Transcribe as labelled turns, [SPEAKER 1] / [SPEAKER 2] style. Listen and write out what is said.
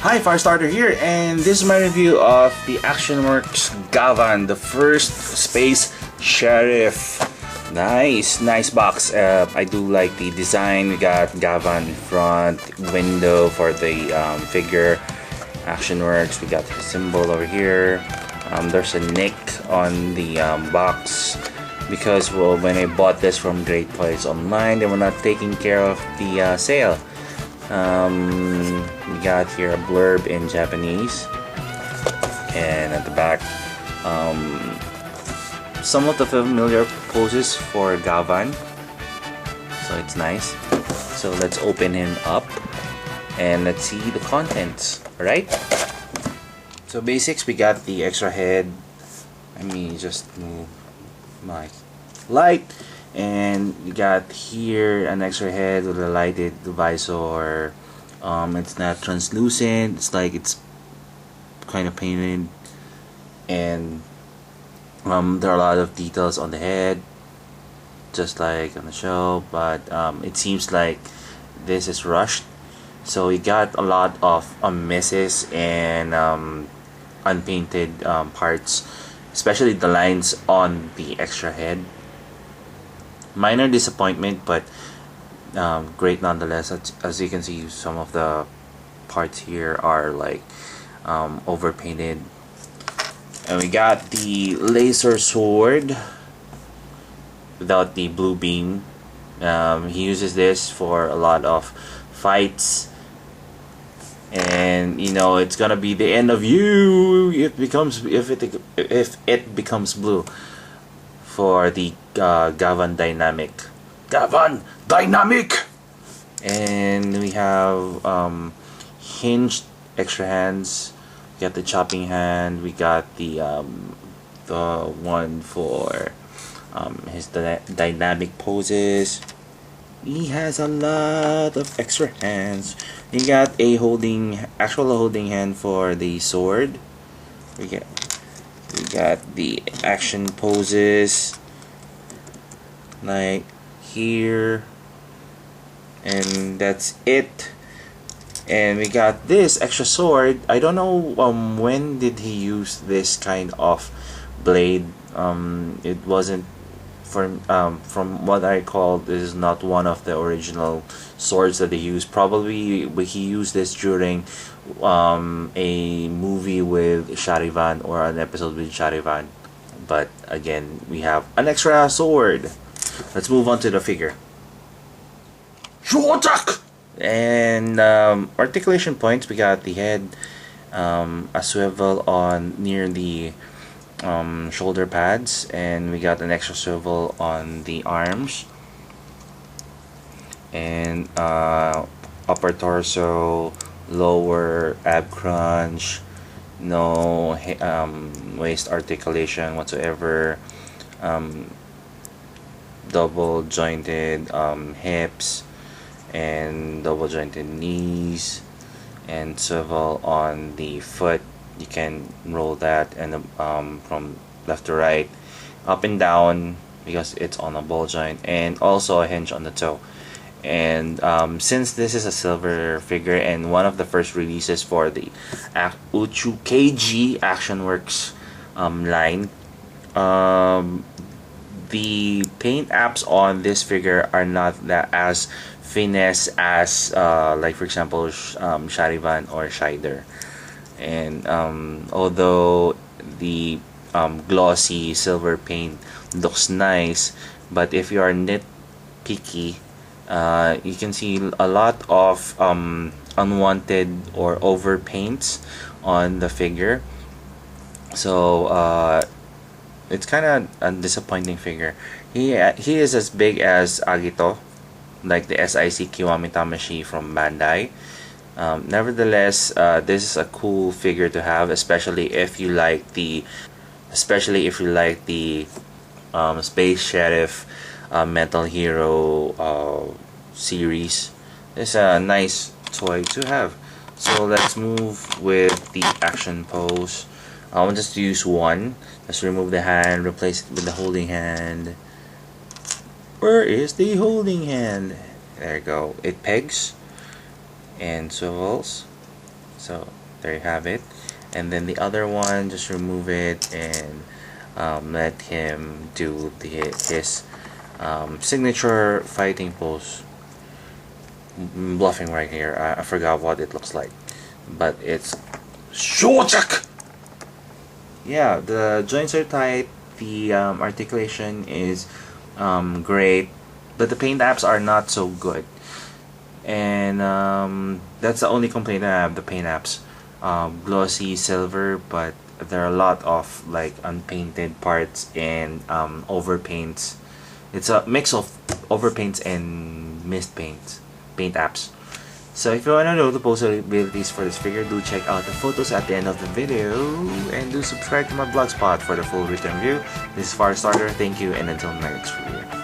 [SPEAKER 1] Hi, Firestarter here, and this is my review of the ActionWorks Gavan, the first space sheriff. Nice box. I do like the design. We got Gavan front window for the figure. ActionWorks. We got the symbol over here. There's a nick on the box because when I bought this from Great Toys Online, they were not taking care of the sale. We got here a blurb in Japanese, and at the back some of the familiar poses for Gavan, so it's nice. So let's open him up and let's see the contents. Alright, so basics, we got the extra head. Let me just move my light. And we got here an extra head with a lighted visor. It's not translucent, it's like it's kind of painted, and there are a lot of details on the head, just like on the show, but it seems like this is rushed, so we got a lot of misses and unpainted parts, especially the lines on the extra head. Minor disappointment, but great nonetheless. As you can see, some of the parts here are like overpainted. And we got the laser sword without the blue beam. He uses this for a lot of fights, and you know it's gonna be the end of you if it becomes blue. For the Gavan Dynamic. And we have hinged extra hands. We got the chopping hand. We got the one for his dynamic poses. He has a lot of extra hands. We got a actual holding hand for the sword. We got the action poses like here, and that's it. And we got this extra sword. I don't know when did he use this kind of blade. It wasn't from what I recall, this is not one of the original swords that they used. Probably he used this during a movie with Charivan or an episode with Charivan. But again, we have an extra sword. Let's move on to the figure. And articulation points, we got the head, a swivel on near the shoulder pads, and we got an extra swivel on the arms, and upper torso, lower ab crunch, no waist articulation whatsoever, double jointed hips and double jointed knees, and swivel on the foot. You can roll that and from left to right, up and down, because it's on a ball joint, and also a hinge on the toe. And since this is a silver figure and one of the first releases for the Uchuu Keiji ActionWorks line, the paint apps on this figure are not that as finesse as like for example Charivan or Shider. And although the glossy silver paint looks nice, but if you are nitpicky, you can see a lot of unwanted or over paints on the figure. So it's kind of a disappointing figure. He is as big as Agito, like the SIC Kiwami Tamashi from Bandai. Nevertheless, this is a cool figure to have, especially if you like the Space Sheriff Metal Hero series. It's a nice toy to have. So let's move with the action pose. I want just to use one. Let's remove the hand, replace it with the holding hand. Where is the holding hand? There you go. It pegs and swivels. So there you have it. And then the other one, just remove it and let him do his signature fighting pose. Bluffing right here. I forgot what it looks like, but it's Shojak. Yeah, the joints are tight. The articulation is great, but the paint apps are not so good. And that's the only complaint I have. The paint apps, glossy silver, but there are a lot of like unpainted parts and overpaints. It's a mix of overpaints and mist paint apps. So if you want to know the possibilities for this figure, do check out the photos at the end of the video, and do subscribe to my blogspot for the full written review. This is Firestarter, thank you, and until next review.